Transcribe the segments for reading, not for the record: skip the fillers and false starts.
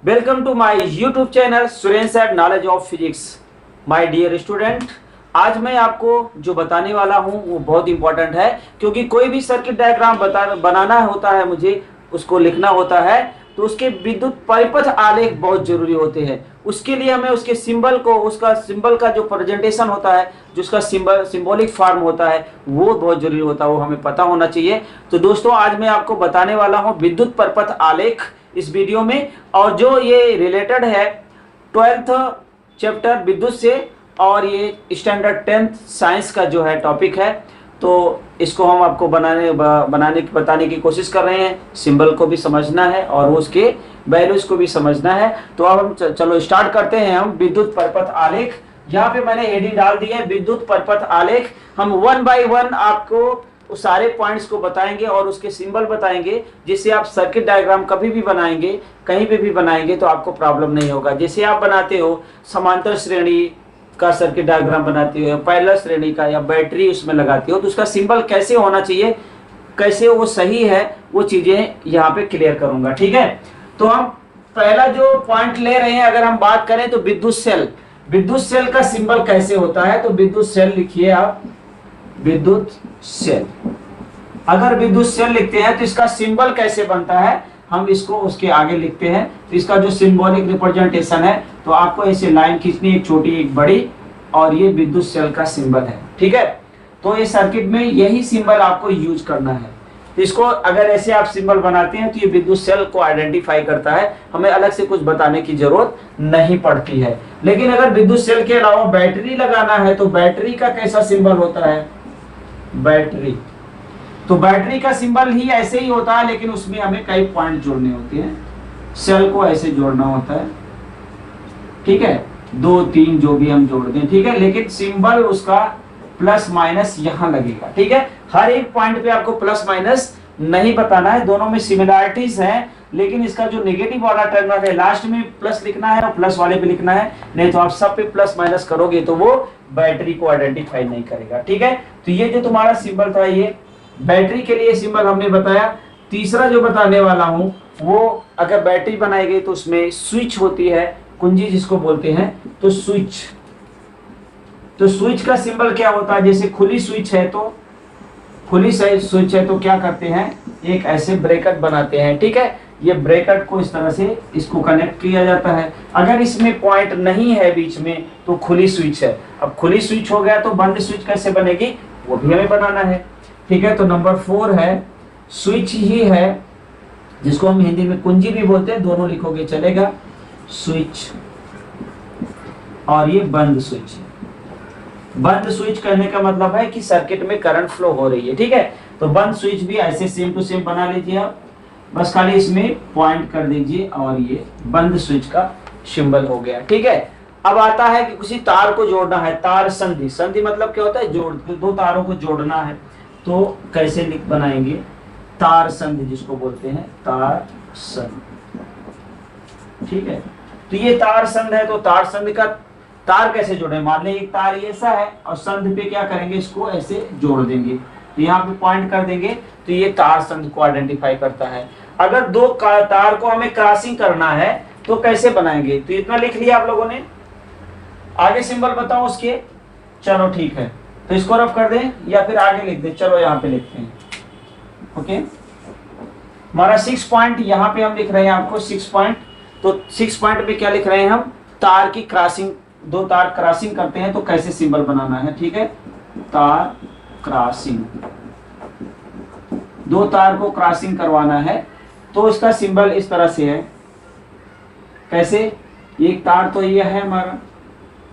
Welcome to my YouTube channel Suresh at knowledge of physics. My dear student, आज मैं आपको जो बताने वाला हूं वो बहुत इंपॉर्टेंट है, क्योंकि कोई भी सर्किट डायग्राम बनाना होता है, मुझे उसको लिखना होता है, तो उसके विद्युत परिपथ आलेख बहुत जरूरी होते हैं। उसके लिए हमें उसके सिंबल को, उसका सिंबल का जो प्रेजेंटेशन होता है, जो उसका सिंबॉलिक फॉर्म होता है, वो बहुत जरूरी होता है, वो हमें पता होना चाहिए। तो दोस्तों, आज मैं आपको बताने वाला हूँ विद्युत परिपथ आलेख इस वीडियो में, और जो ये रिलेटेड है 12th चैप्टर विद्युत से, और ये स्टैंडर्ड 10th साइंस का जो है टॉपिक है। तो इसको हम आपको बताने की कोशिश कर रहे हैं। सिंबल को भी समझना है और उसके वैल्यूज को भी समझना है। तो अब हम चलो स्टार्ट करते हैं। हम विद्युत परिपथ आलेख, यहाँ पे मैंने हेडिंग डाल दी है विद्युत परिपथ आलेख। हम 1 बाय 1 आपको उस सारे पॉइंट्स को बताएंगे और उसके सिंबल बताएंगे, जिससे आप सर्किट डायग्राम कभी भी बनाएंगे, कहीं पे भी बनाएंगे तो आपको प्रॉब्लम नहीं होगा। जैसे आप बनाते हो समांतर श्रेणी का सर्किट डायग्राम बनाते हो, पैरेलल श्रेणी का, या बैटरी उसमें लगाते हो, तो उसका सिंबल कैसे होना चाहिए, कैसे वो सही है, वो चीजें यहाँ पे क्लियर करूंगा। ठीक है, तो हम पहला जो पॉइंट ले रहे हैं, अगर हम बात करें तो विद्युत सेल। विद्युत सेल का सिंबल कैसे होता है, तो विद्युत सेल लिखिए आप, विद्युत सेल। अगर विद्युत सेल लिखते हैं तो इसका सिंबल कैसे बनता है, हम इसको उसके आगे लिखते हैं। तो इसका जो सिंबॉलिक रिप्रेजेंटेशन है, तो आपको ऐसे लाइन खींचनी, एक छोटी एक बड़ी, और ये विद्युत सेल का सिंबल है। ठीक है, तो ये सर्किट में यही सिंबल आपको यूज करना है। तो इसको अगर ऐसे आप सिंबल बनाते हैं तो ये विद्युत सेल को आइडेंटिफाई करता है, हमें अलग से कुछ बताने की जरूरत नहीं पड़ती है। लेकिन अगर विद्युत सेल के अलावा बैटरी लगाना है, तो बैटरी का कैसा सिंबल होता है, बैटरी, तो बैटरी का सिंबल ही ऐसे ही होता है, लेकिन उसमें हमें कई पॉइंट जोड़ने होते हैं। सेल को ऐसे जोड़ना होता है, ठीक है, 2 3 जो भी हम जोड़ दें, ठीक है, लेकिन सिंबल उसका प्लस माइनस यहाँ लगेगा। ठीक है, हर एक पॉइंट पे आपको प्लस माइनस नहीं बताना है, दोनों में सिमिलरिटीज हैं, लेकिन इसका जो नेगेटिव वाला टर्मिनल है लास्ट में प्लस लिखना है और प्लस वाले पे लिखना है, नहीं तो आप सब पे प्लस माइनस करोगे तो वो बैटरी को आइडेंटिफाई नहीं करेगा। ठीक है, तो ये जो तुम्हारा सिंबल था, ये बैटरी के लिए सिंबल हमने बताया। तीसरा जो बताने वाला हूं, वो अगर बैटरी बनाई गई तो उसमें स्विच होती है, कुंजी जिसको बोलते हैं, तो स्विच, तो स्विच का सिंबल क्या होता है, जैसे खुली स्विच है तो, खुली स्विच है तो क्या करते हैं, एक ऐसे ब्रैकेट बनाते हैं। ठीक है, ये ब्रैकेट को इस तरह से इसको कनेक्ट किया जाता है। अगर इसमें पॉइंट नहीं है बीच में तो खुली स्विच है। अब खुली स्विच हो गया तो बंद स्विच कैसे बनेगी, वो भी हमें बनाना है। ठीक है, तो नंबर 4 है स्विच ही है, जिसको हम हिंदी में कुंजी भी बोलते हैं, दोनों लिखोगे चलेगा, स्विच, और ये बंद स्विच है। बंद स्विच कहने का मतलब है कि सर्किट में करंट फ्लो हो रही है। ठीक है, तो बंद स्विच भी ऐसे सेम टू सेम बना लीजिए आप, बस खाली इसमें पॉइंट कर दीजिए और ये बंद स्विच का सिंबल हो गया। ठीक है, अब आता है कि किसी तार को जोड़ना है, तार संधि। संधि मतलब क्या होता है, जोड़, दो तारों को जोड़ना है, तो कैसे लिख बनाएंगे, तार संधि जिसको बोलते हैं, तार संधि। ठीक है, तो ये तार संध है, तो तार संधि का तार कैसे जोड़े, मान लें एक तार ऐसा है और संध पे क्या करेंगे, इसको ऐसे जोड़ देंगे, तो यहाँ पे पॉइंट कर देंगे, तो ये तार संध को आइडेंटिफाई करता है। अगर दो तार को हमें क्रॉसिंग करना है तो कैसे बनाएंगे, तो इतना लिख लिया आप लोगों ने, आगे सिंबल बताओ उसके, चलो ठीक है, तो इसको रफ कर दें या फिर आगे लिख दें, चलो यहाँ पे लिखते हैं। ओके, हमारा 6 पॉइंट यहाँ पे हम लिख रहे हैं आपको 6 पॉइंट। तो 6 पॉइंट पे क्या लिख रहे हैं हम, तार की क्रॉसिंग, दो तार क्रॉसिंग करते हैं तो कैसे सिंबल बनाना है। ठीक है, तार क्रॉसिंग, दो तार को क्रॉसिंग करवाना है तो इसका सिंबल इस तरह से है। कैसे, एक तार तो ये है हमारा,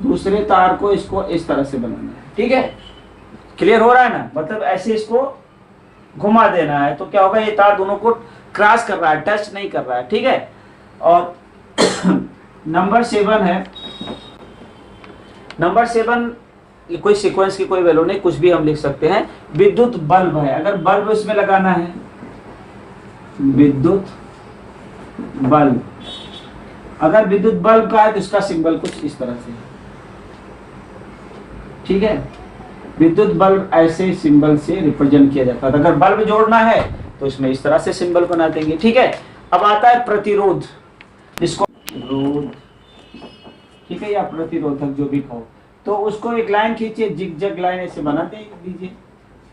दूसरे तार को इसको इस तरह से बनाना है। ठीक है, क्लियर हो रहा है ना, मतलब ऐसे इसको घुमा देना है तो क्या होगा, ये तार दोनों को क्रॉस कर रहा है, टच नहीं कर रहा है। ठीक है, और नंबर 7 है, नंबर 7 कोई सीक्वेंस की कोई वैल्यू नहीं, कुछ भी हम लिख सकते हैं। विद्युत बल्ब है, अगर बल्ब इसमें लगाना है, विद्युत बल्ब, अगर विद्युत बल्ब का है तो इसका सिंबल कुछ इस तरह से है, ठीक है। विद्युत बल्ब ऐसे सिंबल से रिप्रेजेंट किया जाता है। अगर बल्ब जोड़ना है तो इसमें इस तरह से सिंबल बना देंगे, ठीक है। अब आता है प्रतिरोध, इसको रोध, ठीक है, या प्रतिरोधक जो भी कहो, तो उसको एक लाइन खींचिए, जिगजैग लाइन ऐसे बना दीजिए,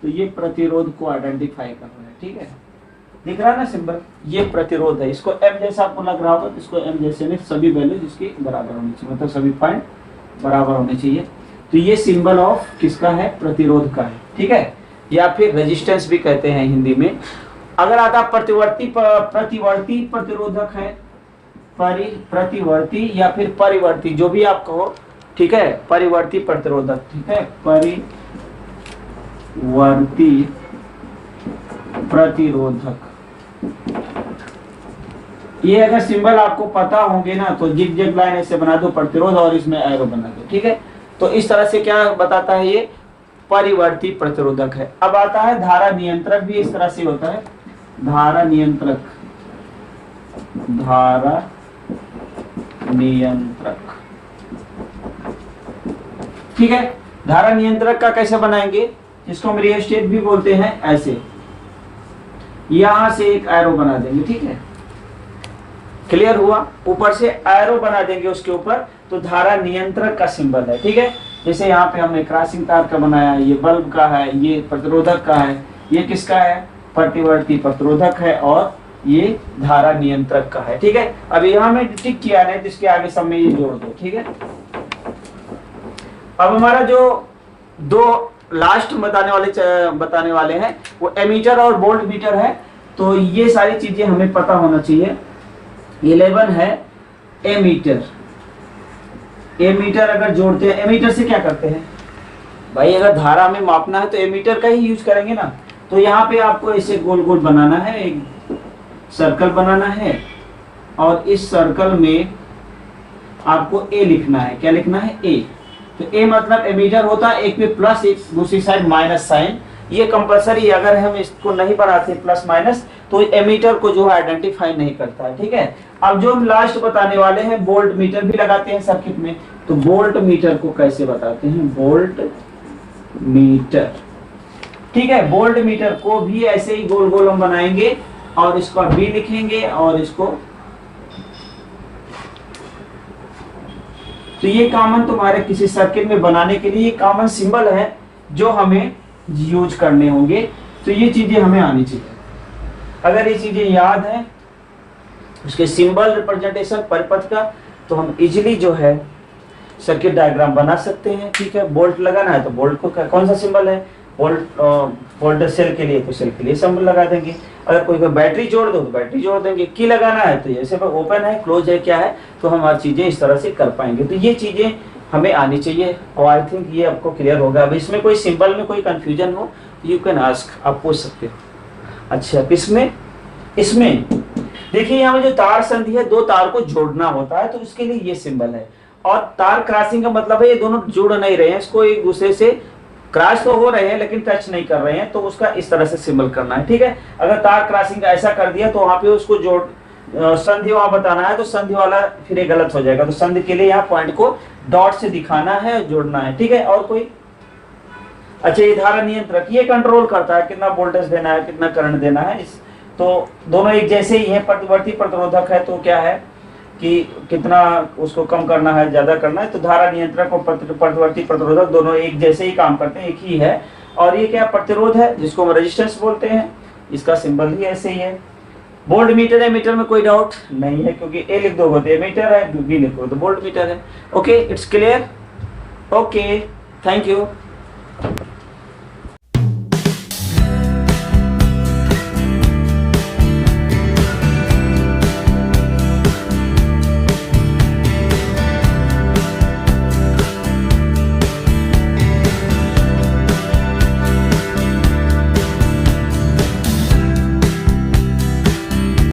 तो ये प्रतिरोध को आइडेंटिफाई कर रहा है, ठीक है। दिख रहा है ना सिंबल, ये प्रतिरोध है। इसको एम जैसा आपको लग रहा होगा तो इसको एम जैसे नहीं, सभी वैल्यू जिसकी बराबर होनी चाहिए, मतलब सभी पॉइंट बराबर होने चाहिए। तो ये सिंबल ऑफ किसका है, प्रतिरोध का है, ठीक है, या फिर रेजिस्टेंस भी कहते हैं हिंदी में। अगर आता प्रतिवर्ती प्रतिरोधक है, प्रतिवर्ती या फिर परिवर्ती, जो भी आप कहो, ठीक है, परिवर्ती प्रतिरोधक, ठीक है, परिवर्ती प्रतिरोधक। ये अगर सिंबल आपको पता होंगे ना तो जिग-जैग लाइन ऐसे बना दो प्रतिरोध और इसमें एरो बना दो, ठीक है। तो इस तरह से क्या बताता है, ये परिवर्ती प्रतिरोधक है। अब आता है धारा नियंत्रक, भी इस तरह से होता है, धारा नियंत्रक, धारा नियंत्रक, ठीक है। धारा नियंत्रक का कैसे बनाएंगे, इसको हम रियोस्टेट भी बोलते हैं, ऐसे यहां से एक एरो बना देंगे, ठीक है, क्लियर हुआ। ऊपर से एरो बना देंगे उसके ऊपर, तो धारा नियंत्रक का सिंबल है, ठीक है। जैसे यहाँ पे हमने क्रॉसिंग तार का बनाया, ये बल्ब का है, ये प्रतिरोधक का है, ये किसका है, प्रतिवर्ती प्रतिरोधक है, और ये धारा नियंत्रक का है, ठीक है। अब यहाँ में टिक किया नहीं तो इसके आगे सब में ये जोड़ दो, ठीक है। अब हमारा जो दो लास्ट बताने वाले हैं वो एमीटर और वोल्ट मीटर है। तो ये सारी चीजें हमें पता होना चाहिए। 11 है एमीटर। एमीटर अगर जोड़ते हैं, एमीटर से क्या करते हैं भाई, अगर धारा में मापना है तो एमीटर का ही यूज करेंगे ना। तो यहाँ पे आपको ऐसे गोल गोल बनाना है, एक सर्कल बनाना है, और इस सर्कल में आपको ए लिखना है। क्या लिखना है, ए। तो ए मतलब एमीटर होता है, एक पे प्लस, एक दूसरी साइड माइनस साइन। ये कंपलसरी, अगर हम इसको नहीं बनाते प्लस माइनस तो एमीटर को जो है आइडेंटिफाई नहीं करता है, ठीक है। अब जो हम लास्ट बताने वाले हैं, वोल्ट मीटर भी लगाते हैं सर्किट में। तो वोल्ट मीटर को कैसे बताते हैं, वोल्ट मीटर, ठीक है। वोल्ट मीटर को भी ऐसे ही गोल गोल हम बनाएंगे और इसको बी लिखेंगे और इसको, तो ये कॉमन तुम्हारे किसी सर्किट में बनाने के लिए कॉमन सिंबल है जो हमें यूज करने होंगे। तो ये चीजें हमें आनी चाहिए। अगर ये चीजें याद है, उसके सिंबल रिप्रेजेंटेशन परिपथ का, तो हम इजीली जो है सर्किट डायग्राम बना सकते हैं, ठीक है। बोल्ट लगाना है तो बोल्ट को कौन सा सिंबल है, बोल्ट सेल के लिए तो सेल के लिए सिंबल लगा देंगे। अगर कोई बैटरी जोड़ दो तो बैटरी जोड़ देंगे। की लगाना है तो जैसे ओपन है, क्लोज है, क्या है, तो हम हर चीजें इस तरह से कर पाएंगे। तो ये चीजें हमें आनी चाहिए और आई थिंक ये आपको क्लियर होगा। अब इसमें कोई सिंबल में कोई कंफ्यूजन हो यू कैन आस्क, आप पूछ सकते हो। अच्छा, इसमें देखिए यहाँ में जो तार संधि है, दो तार को जोड़ना होता है तो इसके लिए ये सिंबल है। और तार क्रॉसिंग का मतलब है ये दोनों जुड़ नहीं रहे हैं, इसको एक दूसरे से क्रॉस तो हो रहे हैं लेकिन टच नहीं कर रहे हैं, तो उसका इस तरह से सिंबल करना है, ठीक है। अगर तार क्रॉसिंग ऐसा कर दिया तो वहां पे उसको जोड़ संधि वहां बताना है तो संधि वाला फिर ये गलत हो जाएगा। तो संधि के लिए यहाँ पॉइंट को डॉट से दिखाना है, जोड़ना है, ठीक है। और कोई, अच्छा, ये धारा नियंत्रक ये कंट्रोल करता है कितना वोल्टेज देना है, कितना करंट देना है। तो दोनों एक जैसे ही है। प्रतिवर्ती प्रतिरोधक है तो क्या है कि कितना उसको कम करना है, ज्यादा करना है। तो धारा नियंत्रक और प्रतिवर्ती प्रतिरोधक दोनों एक जैसे ही काम करते हैं, एक ही है। और ये क्या प्रतिरोध है जिसको हम रेजिस्टेंस बोलते हैं, इसका सिंबल ही ऐसे ही है। वोल्ट मीटर है, मीटर में कोई डाउट नहीं है क्योंकि ए लिख दोगे तो मीटर है, बी लिखोगे तो वोल्ट मीटर है। Okay, it's clear. Okay, thank you.